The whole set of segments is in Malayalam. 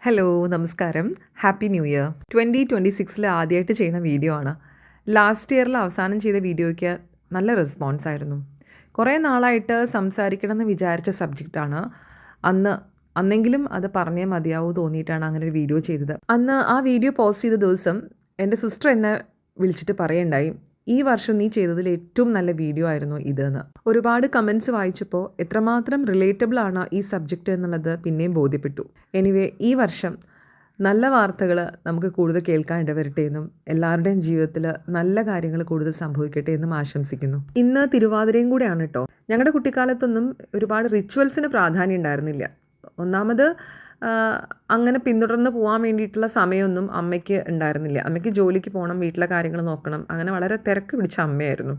ഹലോ നമസ്കാരം. Happy new year. 2026 ആദ്യമായിട്ട് ചെയ്യുന്ന വീഡിയോ ആണ്. ലാസ്റ്റ് ഇയറിൽ അവസാനം ചെയ്ത വീഡിയോയ്ക്ക് നല്ല റെസ്പോൺസ് ആയിരുന്നു. കുറേ നാളായിട്ട് സംസാരിക്കണമെന്ന് വിചാരിച്ച സബ്ജക്റ്റാണ്. അന്നെങ്കിലും അത് പറഞ്ഞേ മതിയാവൂ തോന്നിയിട്ടാണ് അങ്ങനെ ഒരു വീഡിയോ ചെയ്തത്. അന്ന് ആ വീഡിയോ പോസ്റ്റ് ചെയ്ത ദിവസം എൻ്റെ സിസ്റ്റർ എന്നെ വിളിച്ചിട്ട് പറയുണ്ടായി, ഈ വർഷം നീ ചെയ്തതിൽ ഏറ്റവും നല്ല വീഡിയോ ആയിരുന്നു ഇതെന്ന്. ഒരുപാട് കമൻറ്റ്സ് വായിച്ചപ്പോൾ എത്രമാത്രം റിലേറ്റബിൾ ആണ് ഈ സബ്ജക്റ്റ് എന്നുള്ളത് പിന്നെയും ബോധ്യപ്പെട്ടു. എനിവേ, ഈ വർഷം നല്ല വാർത്തകൾ നമുക്ക് കൂടുതൽ കേൾക്കാൻ ഇടവരട്ടെ എന്നും എല്ലാവരുടെയും ജീവിതത്തിൽ നല്ല കാര്യങ്ങൾ കൂടുതൽ സംഭവിക്കട്ടെ എന്നും ആശംസിക്കുന്നു. ഇന്ന് തിരുവാതിരയും കൂടെയാണ് കേട്ടോ. ഞങ്ങളുടെ കുട്ടിക്കാലത്തൊന്നും ഒരുപാട് റിച്വൽസിന് പ്രാധാന്യം ഉണ്ടായിരുന്നില്ല. ഒന്നാമത് അങ്ങനെ പിന്തുടർന്ന് പോകാൻ വേണ്ടിയിട്ടുള്ള സമയമൊന്നും അമ്മയ്ക്ക് ഉണ്ടായിരുന്നില്ല. അമ്മയ്ക്ക് ജോലിക്ക് പോകണം, വീട്ടിലെ കാര്യങ്ങൾ നോക്കണം, അങ്ങനെ വളരെ തിരക്ക് പിടിച്ച അമ്മയായിരുന്നു.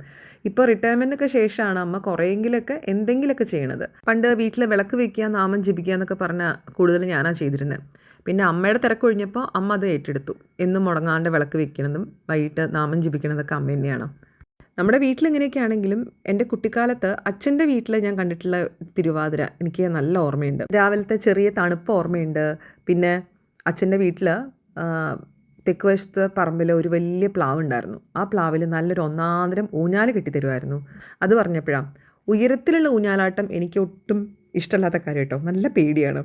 ഇപ്പോൾ റിട്ടയർമെൻറ്റൊക്കെ ശേഷമാണ് അമ്മ കുറേയെങ്കിലൊക്കെ എന്തെങ്കിലുമൊക്കെ ചെയ്യണത്. പണ്ട് വീട്ടിൽ വിളക്ക് വയ്ക്കുക, നാമം ജപിക്കുക എന്നൊക്കെ പറഞ്ഞാൽ കൂടുതൽ ഞാനാണ് ചെയ്തിരുന്നത്. പിന്നെ അമ്മയുടെ തിരക്കൊഴിഞ്ഞപ്പോൾ അമ്മ അത് ഏറ്റെടുത്തു. എന്നും മുടങ്ങാണ്ട് വിളക്ക് വെക്കണതും വൈകിട്ട് നാമം ജപിക്കണതൊക്കെ അമ്മ തന്നെയാണ്. നമ്മുടെ വീട്ടിലിങ്ങനെയൊക്കെ ആണെങ്കിലും എൻ്റെ കുട്ടിക്കാലത്ത് അച്ഛൻ്റെ വീട്ടിൽ ഞാൻ കണ്ടിട്ടുള്ള തിരുവാതിര എനിക്ക് നല്ല ഓർമ്മയുണ്ട്. രാവിലത്തെ ചെറിയ തണുപ്പ് ഓർമ്മയുണ്ട്. പിന്നെ അച്ഛൻ്റെ വീട്ടിൽ തെക്ക് വശത്ത് പറമ്പിൽ ഒരു വലിയ പ്ലാവ് ഉണ്ടായിരുന്നു. ആ പ്ലാവിൽ നല്ലൊരു ഒന്നാന്തരം ഊഞ്ഞാൽ കെട്ടിത്തരുമായിരുന്നു. അത് പറഞ്ഞപ്പോഴാണ്, ഉയരത്തിലുള്ള ഊഞ്ഞാലാട്ടം എനിക്ക് ഒട്ടും ഇഷ്ടമില്ലാത്ത കാര്യം കേട്ടോ. നല്ല പേടിയാണ്.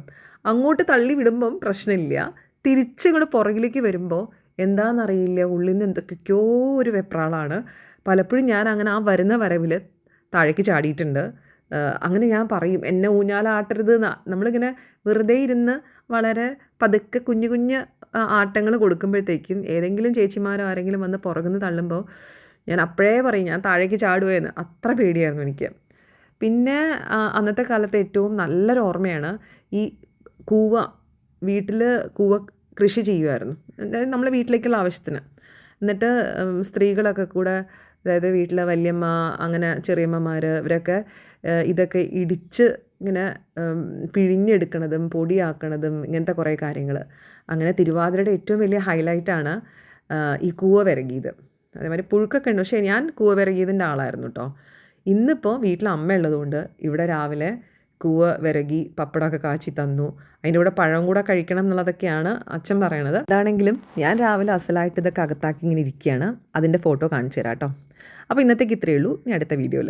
അങ്ങോട്ട് തള്ളി വിടുമ്പം പ്രശ്നമില്ല, തിരിച്ചിങ്ങോട്ട് പുറകിലേക്ക് വരുമ്പോൾ എന്താണെന്നറിയില്ല, ഉള്ളിൽ നിന്ന് എന്തൊക്കെയോ ഒരു വെപ്രാളാണ്. പലപ്പോഴും ഞാൻ അങ്ങനെ ആ വരുന്ന വരവിൽ താഴേക്ക് ചാടിയിട്ടുണ്ട്. അങ്ങനെ ഞാൻ പറയും, എന്നെ ഊഞ്ഞാലാട്ടരുത് എന്നാണ്. നമ്മളിങ്ങനെ വെറുതെ ഇരുന്ന് വളരെ പതുക്കെ കുഞ്ഞു കുഞ്ഞ് ആട്ടങ്ങൾ കൊടുക്കുമ്പോഴത്തേക്കും ഏതെങ്കിലും ചേച്ചിമാരോ ആരെങ്കിലും വന്ന് പുറകുന്ന് തള്ളുമ്പോൾ ഞാൻ അപ്പോഴേ പറയും, ഞാൻ താഴേക്ക് ചാടുകയെന്ന്. അത്ര പേടിയായിരുന്നു എനിക്ക്. പിന്നെ അന്നത്തെ കാലത്ത് ഏറ്റവും നല്ലൊരു ഓർമ്മയാണ് ഈ കൂവ. വീട്ടിൽ കൂവ കൃഷി ചെയ്യുമായിരുന്നു, അതായത് നമ്മളെ വീട്ടിലേക്കുള്ള ആവശ്യത്തിന്. എന്നിട്ട് സ്ത്രീകളൊക്കെ കൂടെ, അതായത് വീട്ടിലെ വല്യമ്മ, അങ്ങനെ ചെറിയമ്മമാർ, ഇവരൊക്കെ ഇതൊക്കെ ഇടിച്ച് ഇങ്ങനെ പിഴിഞ്ഞെടുക്കണതും പൊടിയാക്കണതും ഇങ്ങനത്തെ കുറേ കാര്യങ്ങൾ. അങ്ങനെ തിരുവാതിരയുടെ ഏറ്റവും വലിയ ഹൈലൈറ്റാണ് ഈ കൂവ വിരകിയത്. അതേമാതിരി പുഴുക്കൊക്കെ ഉണ്ട്, പക്ഷേ ഞാൻ കൂവ വിരകിയതിൻ്റെ ആളായിരുന്നു കേട്ടോ. ഇന്നിപ്പോൾ വീട്ടിൽ അമ്മ ഉള്ളതുകൊണ്ട് ഇവിടെ രാവിലെ കൂവ വിരകി പപ്പടമൊക്കെ കാച്ചി തന്നു. അതിൻ്റെ കൂടെ പഴം കൂടെ കഴിക്കണം എന്നുള്ളതൊക്കെയാണ് അച്ഛൻ പറയണത്. അതാണെങ്കിലും ഞാൻ രാവിലെ അസലായിട്ട് ഇതൊക്കെ അകത്താക്കി ഇങ്ങനെ ഇരിക്കുകയാണ്. അതിൻ്റെ ഫോട്ടോ കാണിച്ചു തരാം കേട്ടോ. അപ്പോൾ ഇന്നത്തേക്ക് ഇത്രയേ ഉള്ളൂ. ഇനി അടുത്ത വീഡിയോയിൽ